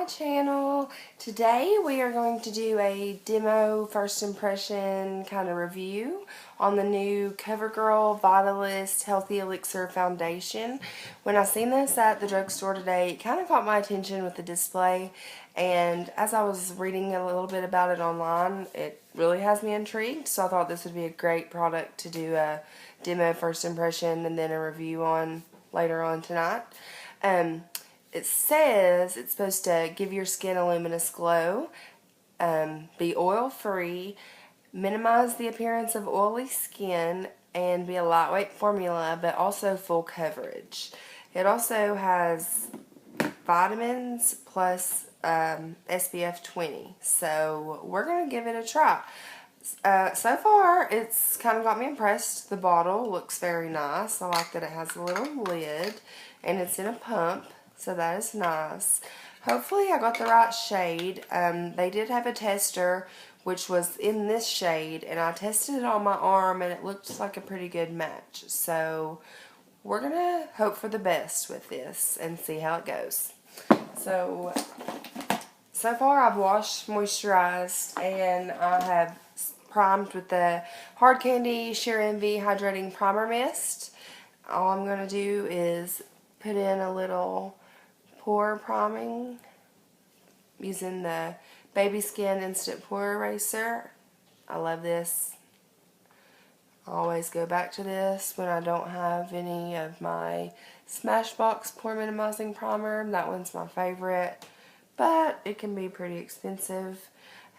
my channel. Today we are going to do a demo first impression kind of review on the new Covergirl Vitalist Healthy Elixir Foundation. When I seen this at the drugstore today, it kind of caught my attention with the display, and as I was reading a little bit about it online, it really has me intrigued, so I thought this would be a great product to do a demo first impression and then a review on later on tonight. It says it's supposed to give your skin a luminous glow, be oil-free, minimize the appearance of oily skin, and be a lightweight formula, but also full coverage. It also has vitamins plus SPF 20, so we're going to give it a try. So far, it's kind of got me impressed. The bottle looks very nice. I like that it has a little lid, and it's in a pump, so that is nice. Hopefully I got the right shade. They did have a tester which was in this shade, and I tested it on my arm and it looked like a pretty good match. So we're going to hope for the best with this and see how it goes. So far I've washed, moisturized, and I have primed with the Hard Candy Sheer Envy Hydrating Primer Mist. All I'm going to do is put in a little pore priming using the Baby Skin Instant Pore Eraser. I love this. I always go back to this when I don't have any of my Smashbox Pore Minimizing Primer. That one's my favorite, but it can be pretty expensive,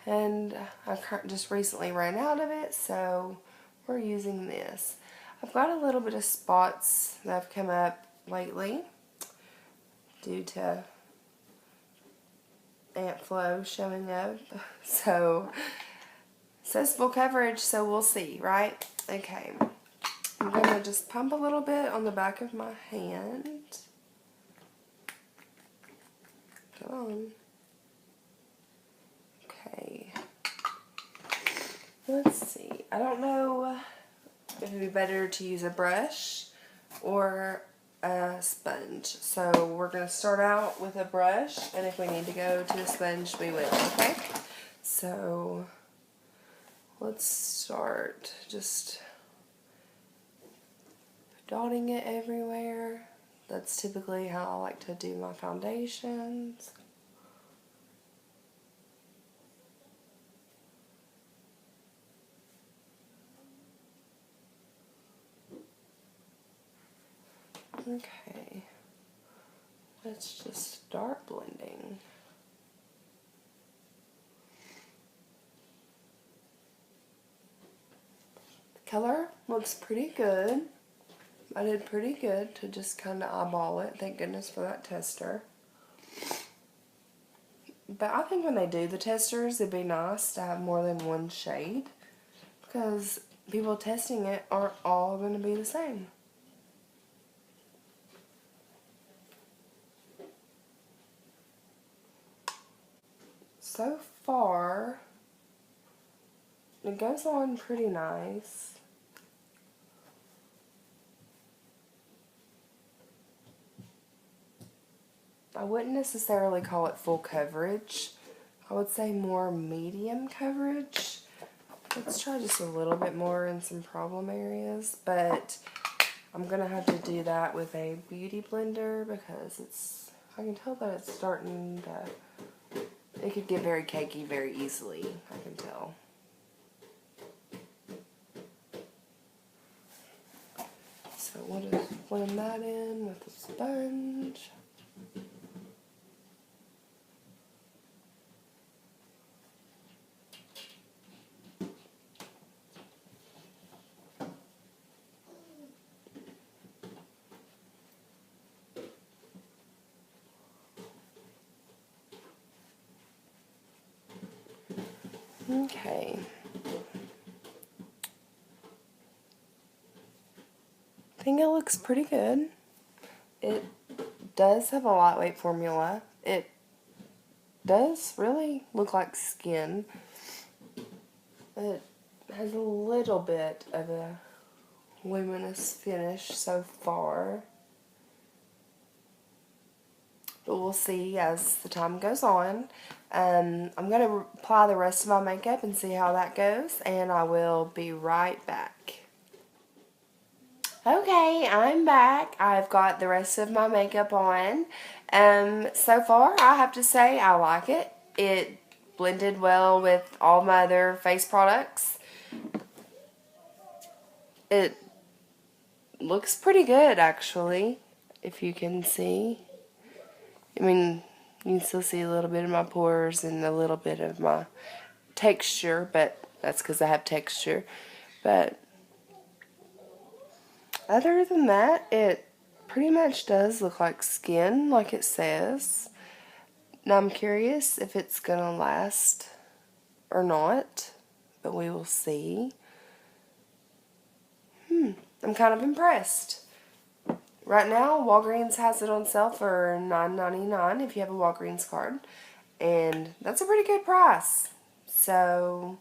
and I just recently ran out of it, so we're using this. I've got a little bit of spots that have come up lately due to ant flow showing up. So it says full coverage, so we'll see, right? Okay. I'm going to just pump a little bit on the back of my hand. Come on. Okay. Let's see. I don't know if it would be better to use a brush or a sponge. So we're going to start out with a brush, and if we need to go to a sponge, we will, okay? So let's start just dotting it everywhere. That's typically how I like to do my foundations. Okay, let's just start blending. The color looks pretty good. I did pretty good to just kind of eyeball it. Thank goodness for that tester. But I think when they do the testers, it'd be nice to have more than one shade, because people testing it aren't all going to be the same. So far, it goes on pretty nice. I wouldn't necessarily call it full coverage. I would say more medium coverage. Let's try just a little bit more in some problem areas, but I'm going to have to do that with a beauty blender because I can tell that it's starting to, it could get very cakey very easily, I can tell. So we'll just blend that in with a sponge. Okay. I think it looks pretty good. It does have a lightweight formula. It does really look like skin. It has a little bit of a luminous finish so far. but we'll see as the time goes on. I'm going to apply the rest of my makeup and see how that goes, and I will be right back. Okay, I'm back. I've got the rest of my makeup on. So far, I have to say I like it. It blended well with all my other face products. It looks pretty good, actually, if you can see. I mean, you can still see a little bit of my pores and a little bit of my texture, but that's because I have texture. But other than that, it pretty much does look like skin, like it says. Now I'm curious if it's going to last or not, but we will see. I'm kind of impressed. Right now, Walgreens has it on sale for $9.99 if you have a Walgreens card. And that's a pretty good price. So,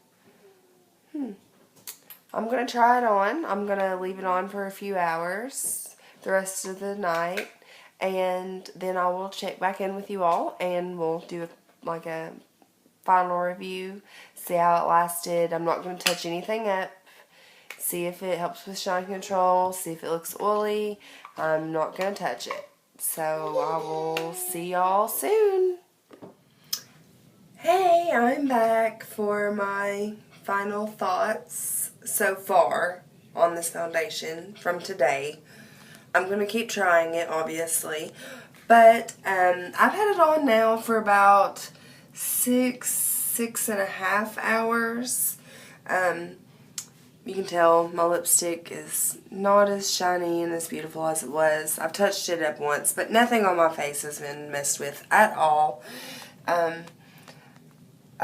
I'm going to try it on. I'm going to leave it on for a few hours, the rest of the night. And then I will check back in with you all and we'll do like a final review, see how it lasted. I'm not going to touch anything up. See if it helps with shine control, see if it looks oily. I'm not going to touch it. So I will see y'all soon. Hey, I'm back for my final thoughts so far on this foundation from today. I'm going to keep trying it, obviously. But I've had it on now for about 6.5 hours. You can tell my lipstick is not as shiny and as beautiful as it was. I've touched it up once, but nothing on my face has been messed with at all. I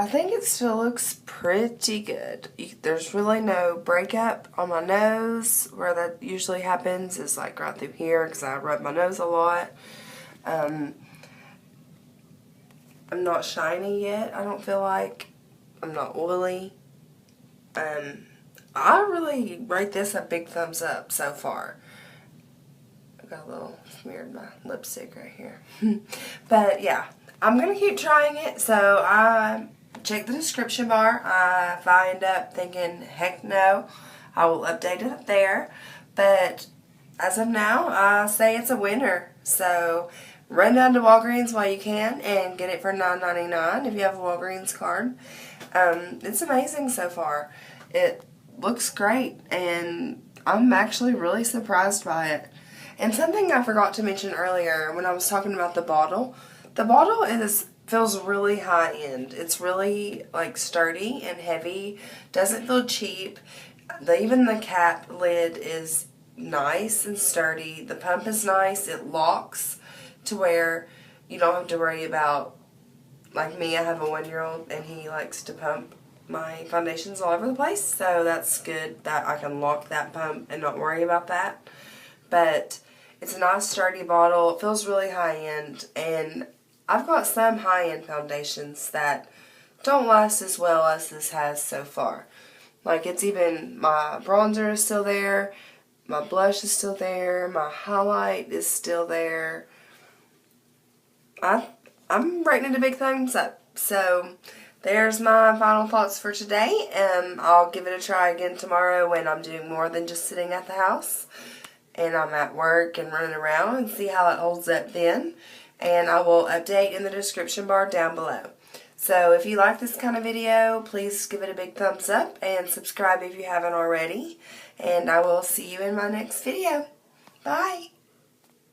think it still looks pretty good. There's really no breakup on my nose. Where that usually happens is like right through here because I rub my nose a lot. I'm not shiny yet. I don't feel like. I'm not oily. I really rate this a big thumbs up so far. I've got a little smeared my lipstick right here. But yeah, I'm going to keep trying it. So I check the description bar. If I end up thinking, heck no, I will update it there. But as of now, I say it's a winner. So run down to Walgreens while you can and get it for $9.99 if you have a Walgreens card. It's amazing so far. It looks great, and I'm actually really surprised by it. And something I forgot to mention earlier when I was talking about the bottle feels really high end. It's really like sturdy and heavy, doesn't feel cheap. Even the cap lid is nice and sturdy. The pump is nice. It locks to where you don't have to worry about, like me, I have a 1-year-old and he likes to pump my foundations all over the place, so that's good that I can lock that pump and not worry about that. But it's a nice sturdy bottle. It feels really high end, and I've got some high end foundations that don't last as well as this has so far. Like, it's even, my bronzer is still there, my blush is still there, my highlight is still there. I'm rating it a big thumbs up. So there's my final thoughts for today. I'll give it a try again tomorrow when I'm doing more than just sitting at the house and I'm at work and running around, and see how it holds up then. And I will update in the description bar down below. So if you like this kind of video, please give it a big thumbs up and subscribe if you haven't already. And I will see you in my next video. Bye!